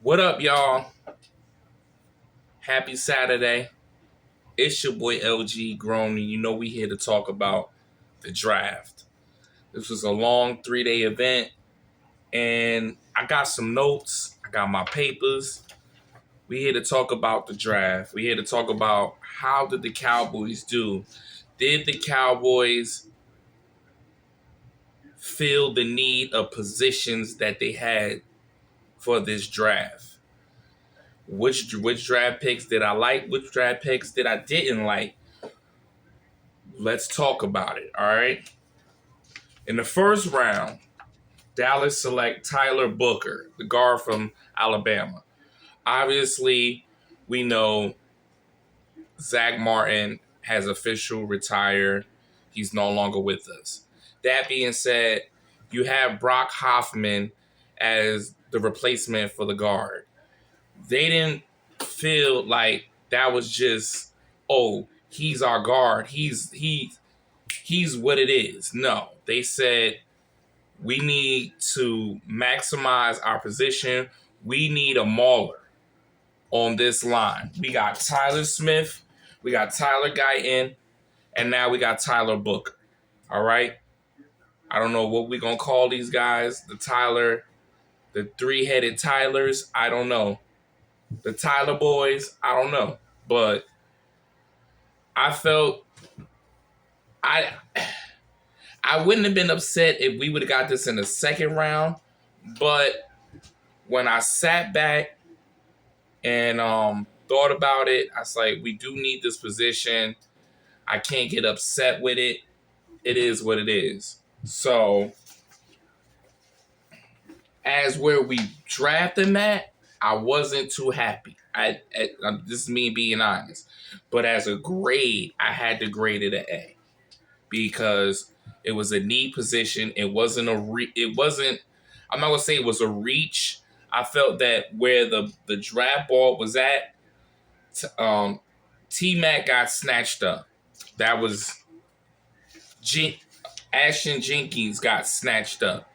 What up, y'all? Happy Saturday. It's your boy LG Grown, and you know we here to talk about the draft. This was a long 3-day event, and I got some notes. I got my papers. We here to talk about the draft. We here to talk about how did the Cowboys do? Did the Cowboys fill the need of positions that they had for this draft? Which draft picks did I like? Which draft picks did I didn't like? Let's talk about it. All right. In the first round, Dallas select Tyler Booker, the guard from Alabama. Obviously, we know Zach Martin has official retired. He's no longer with us. That being said, you have Brock Hoffman as the replacement for the guard. They didn't feel like that was just, oh, he's our guard. He's what it is. No, they said we need to maximize our position. We need a mauler on this line. We got Tyler Smith, we got Tyler Guyton, and now we got Tyler Booker. All right. I don't know what we're gonna call these guys. The three-headed Tylers. I don't know. The Tyler boys. I don't know. But I felt I I wouldn't have been upset if we would have got this in the second round, but when I sat back and thought about it, I was like, we do need this position. I can't get upset with it. It is what it is. So, as where we drafted them at, I wasn't too happy. This is me being honest, but as a grade, I had to grade it an A because it was a need position. It wasn't it wasn't. I'm not gonna say it was a reach. I felt that where the draft board was at, T Mac got snatched up. That was Ashton Jenkins got snatched up.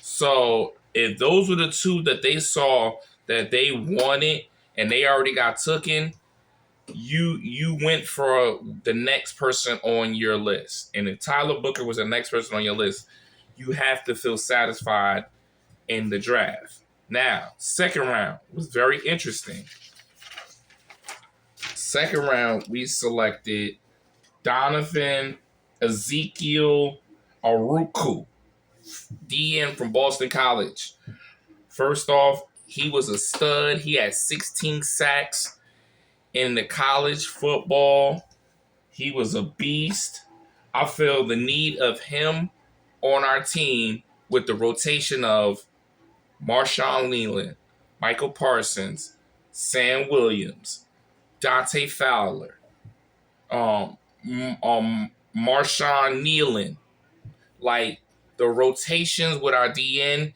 So if those were the two that they saw that they wanted and they already got taken, you went for the next person on your list. And if Tyler Booker was the next person on your list, you have to feel satisfied in the draft. Now, second round was very interesting. Second round, we selected Donovan Ezekiel Aruku, DN from Boston College. First off, he was a stud. He had 16 sacks in the college football. He was a beast. I feel the need of him on our team with the rotation of Marshawn Leland, Michael Parsons, Sam Williams, Dante Fowler, Marshawn Nealon. Like the rotations with our DN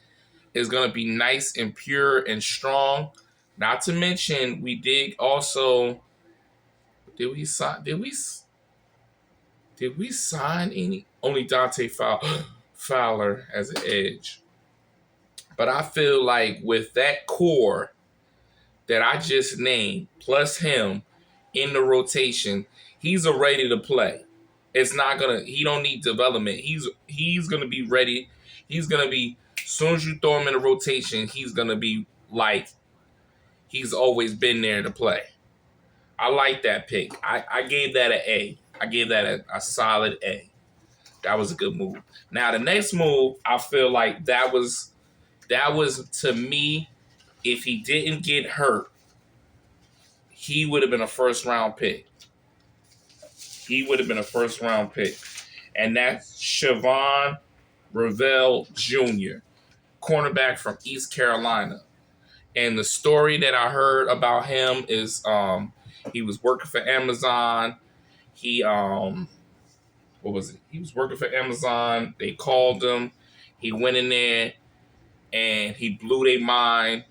is going to be nice and pure and strong. Not to mention, we did also. Did we sign? Did we sign any? Only Dante Fowler as an edge. But I feel like with that core that I just named, plus him in the rotation, he's ready to play. It's not gonna. He don't need development. He's gonna be ready. He's gonna be. As soon as you throw him in the rotation, he's gonna be like he's always been there to play. I like that pick. I gave that an A. I gave that a solid A. That was a good move. Now the next move, I feel like that was to me. If he didn't get hurt, he would have been a first round pick. He would have been a first round pick, and that's Siobhan Ravel Jr., cornerback from East Carolina. And the story that I heard about him is he was working for Amazon. He what was it? He was working for Amazon. They called him. He went in there and he blew their mind.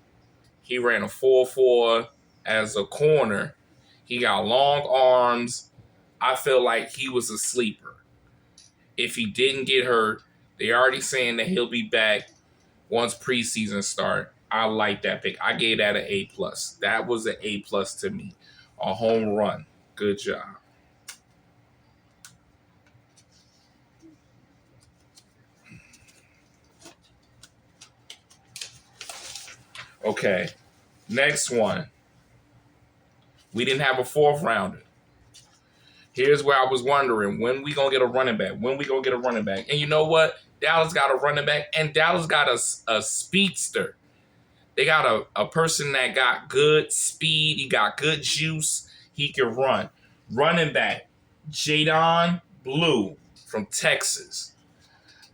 He ran a 4.4 as a corner. He got long arms. I feel like he was a sleeper. If he didn't get hurt, they already saying that he'll be back once preseason start. I like that pick. I gave that an A plus. That was an A plus to me. A home run. Good job. Okay. Next one. We didn't have a fourth rounder. Here's where I was wondering when we gonna get a running back. When we gonna get a running back? And you know what? Dallas got a running back, and Dallas got a speedster. They got a person that got good speed. He got good juice. He can run. Running back, Jadon Blue from Texas.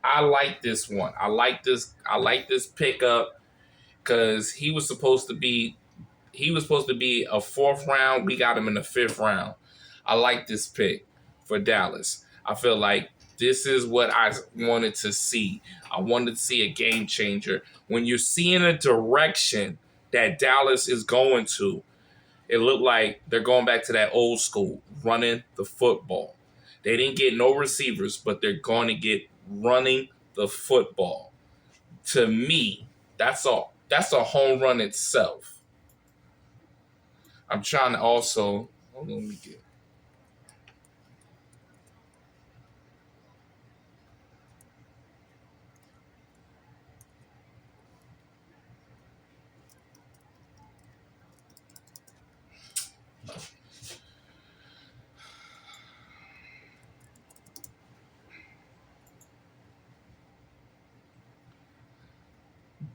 I like this one. I like this. I like this pickup because he was supposed to be a fourth round. We got him in the fifth round. I like this pick for Dallas. I feel like this is what I wanted to see. I wanted to see a game changer. When you're seeing a direction that Dallas is going to, it looked like they're going back to that old school, running the football. They didn't get no receivers, but they're going to get running the football. To me, that's all. That's a home run itself. I'm trying to also hold on, let me get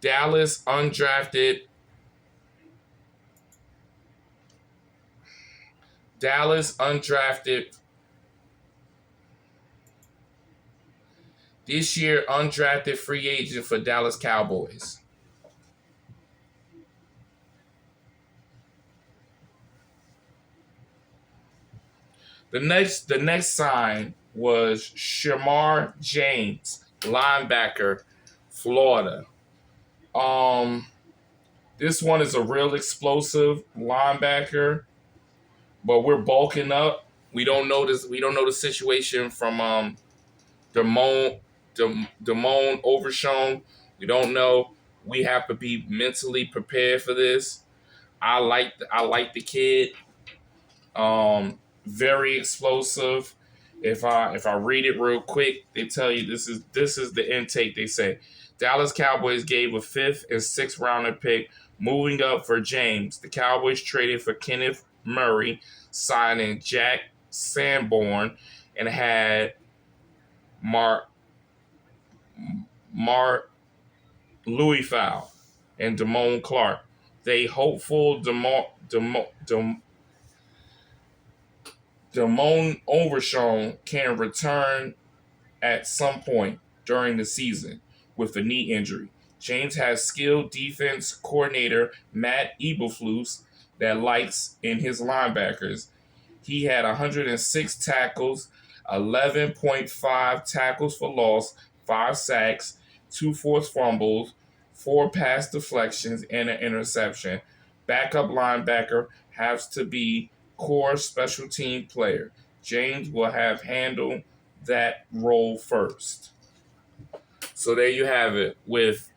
Dallas undrafted. Dallas undrafted this year. Undrafted free agent for Dallas Cowboys. The next sign was Shamar James, linebacker, Florida. Um, this one is a real explosive linebacker, but we're bulking up. We don't know this. We don't know the situation from Damone Damone Overshown. We don't know. We have to be mentally prepared for this. I like the kid. Very explosive. If I read it real quick, they tell you this is the intake. They say Dallas Cowboys gave a fifth and sixth rounder pick, moving up for James. The Cowboys traded for Kenneth Murray, signing Jack Sanborn, and had Mark Mark Louis Fowl and Damone Clark. They hopeful Damone Overshown can return at some point during the season with a knee injury. James has skilled defense coordinator Matt Eberflus that likes in his linebackers. He had 106 tackles, 11.5 tackles for loss, 5 sacks, 2 forced fumbles, 4 pass deflections, and an interception. Backup linebacker has to be core special team player. James will have handled that role first. So there you have it with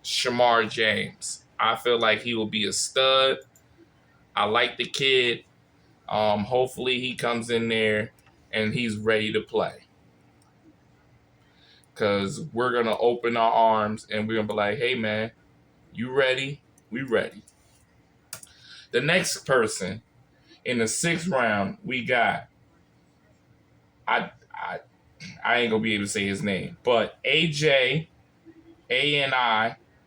Shamar James. I feel like he will be a stud. I like the kid. Hopefully he comes in there and he's ready to play. Cause we're gonna open our arms and we're gonna be like, hey man, you ready? We ready. The next person in the sixth round, we got I I ain't gonna be able to say his name, but AJ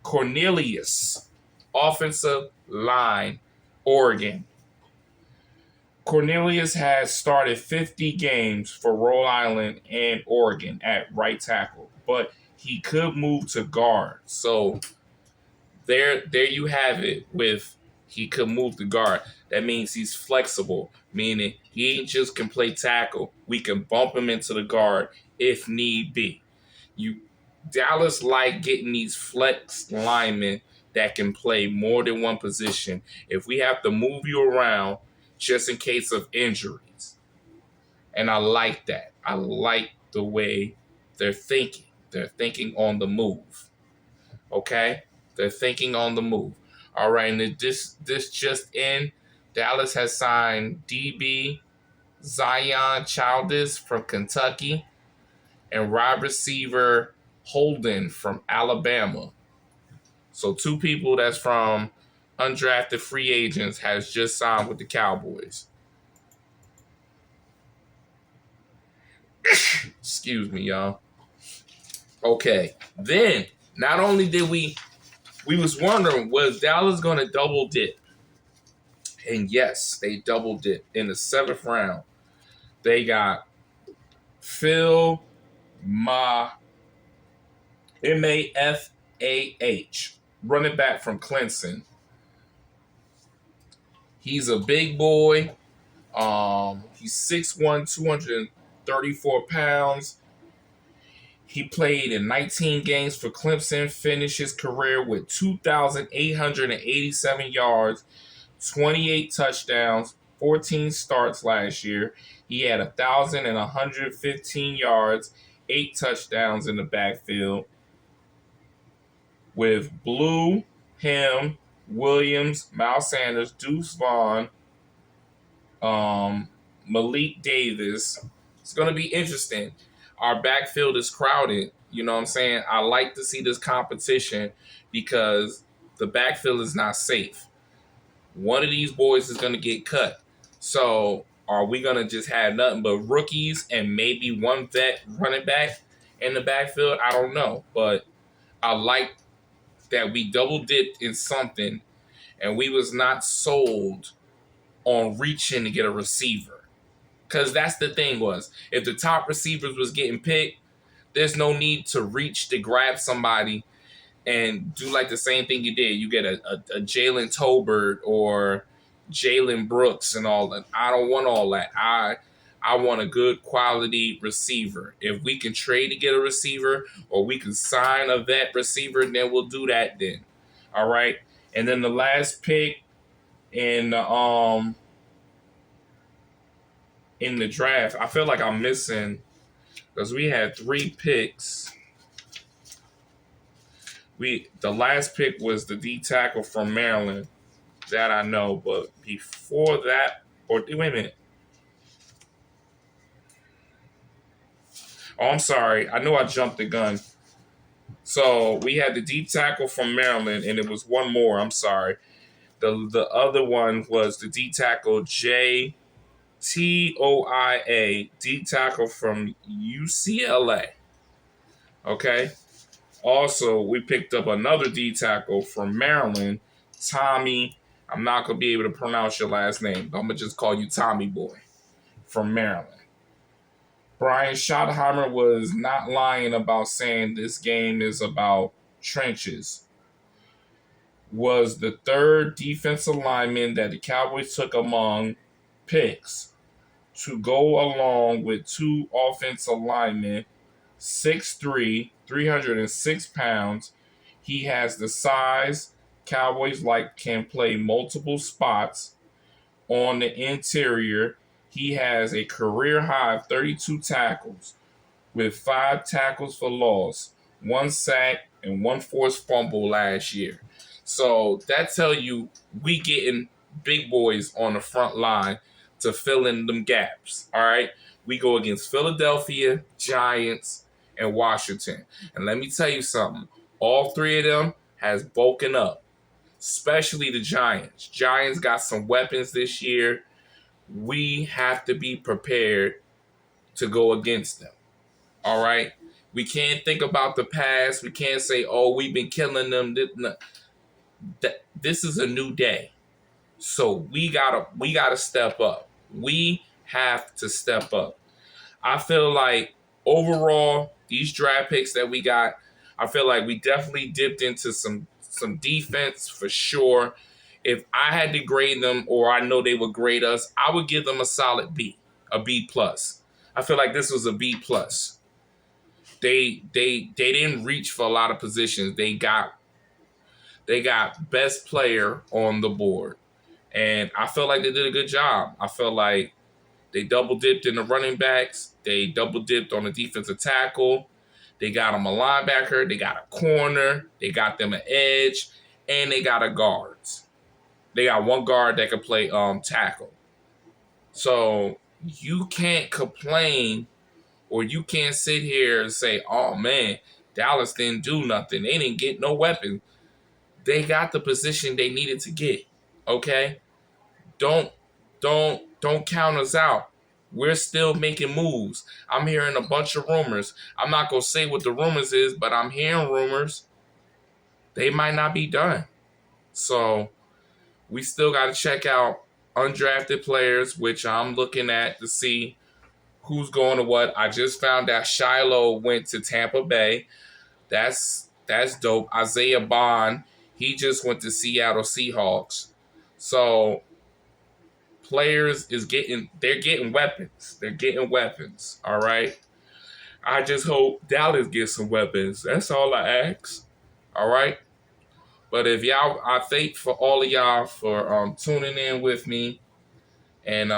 Cornelius, offensive line, Oregon. Cornelius has started 50 games for Rhode Island and Oregon at right tackle, but he could move to guard. So there you have it with he could move to guard. That means he's flexible, meaning he ain't just can play tackle. We can bump him into the guard if need be. You Dallas like getting these flex linemen that can play more than one position. If we have to move you around just in case of injuries. And I like that. I like the way they're thinking. They're thinking on the move. Okay? They're thinking on the move. All right, and this just in, Dallas has signed DB Zion Childish from Kentucky and wide receiver Holden from Alabama. So two people that's from undrafted free agents has just signed with the Cowboys. Excuse me, y'all. Okay. Then not only did we was wondering, was Dallas gonna double dip? And yes, they double dip in the seventh round. They got Phil Ma Mafah, running back from Clemson. He's a big boy. He's 6'1", 234 pounds. He played in 19 games for Clemson, finished his career with 2,887 yards, 28 touchdowns, 14 starts last year. He had 1,115 yards, 8 touchdowns in the backfield. With Blue, him, Williams, Miles Sanders, Deuce Vaughn, Malik Davis. It's going to be interesting. Our backfield is crowded. You know what I'm saying? I like to see this competition because the backfield is not safe. One of these boys is going to get cut. So are we going to just have nothing but rookies and maybe one vet running back in the backfield? I don't know. But I like that we double dipped in something and we was not sold on reaching to get a receiver. Because that's the thing was, if the top receivers was getting picked, there's no need to reach to grab somebody and do like the same thing you did. You get a Jalen Tolbert or Jalen Brooks and all that. I don't want all that. I want a good quality receiver. If we can trade to get a receiver or we can sign a vet receiver, then we'll do that then. All right. And then the last pick in the draft, I feel like I'm missing because we had 3 picks. The last pick was the D tackle from Maryland. That I know, but before that, or wait a minute. Oh, I'm sorry. I know I jumped the gun. So we had the D tackle from Maryland, and it was one more. I'm sorry. The other one was the D tackle J Toia, D tackle from UCLA. Okay. Also, we picked up another D tackle from Maryland, Tommy. I'm not going to be able to pronounce your last name. I'm going to just call you Tommy Boy from Maryland. Brian Schottenheimer was not lying about saying this game is about trenches. Was the third defensive lineman that the Cowboys took among picks to go along with 2 offensive linemen, 6'3", 306 pounds. He has the size Cowboys like, can play multiple spots on the interior. He has a career high of 32 tackles with 5 tackles for loss, 1 sack, and 1 forced fumble last year. So that tell you we getting big boys on the front line to fill in them gaps. All right. We go against Philadelphia, Giants, and Washington. And let me tell you something. All 3 of them has bulking up, especially the Giants. Giants got some weapons this year. We have to be prepared to go against them. All right. We can't think about the past. We can't say, oh, we've been killing them. This is a new day. So we gotta step up. We have to step up. I feel like overall, these draft picks that we got, I feel like we definitely dipped into some defense for sure. If I had to grade them, or I know they would grade us, I would give them a solid B, a B plus. I feel like this was a B plus. They didn't reach for a lot of positions. They got best player on the board, and I feel like they did a good job. I feel like they double dipped in the running backs. They double dipped on the defensive tackle. They got them a linebacker, they got a corner, they got them an edge, and they got a guards. They got one guard that can play tackle. So you can't complain, or you can't sit here and say, "Oh man, Dallas didn't do nothing. They didn't get no weapon." They got the position they needed to get. Okay, don't don't count us out. We're still making moves. I'm hearing a bunch of rumors. I'm not gonna say what the rumors is, but I'm hearing rumors. They might not be done. So we still got to check out undrafted players, which I'm looking at to see who's going to what. I just found out Shiloh went to Tampa Bay. That's dope. Isaiah Bond, he just went to Seattle Seahawks. So players they're getting weapons. They're getting weapons. All right. I just hope Dallas gets some weapons. That's all I ask. All right. But if y'all, I thank for all of y'all for tuning in with me. And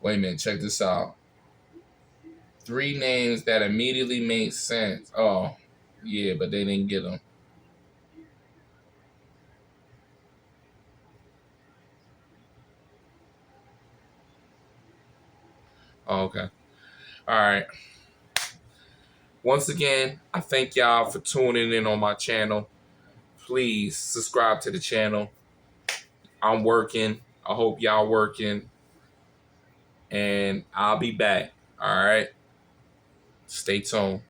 wait a minute, check this out. Three names that immediately made sense. Oh, yeah, but they didn't get them. Oh, okay. All right. Once again, I thank y'all for tuning in on my channel. Please subscribe to the channel. I'm working. I hope y'all working. And I'll be back. All right. Stay tuned.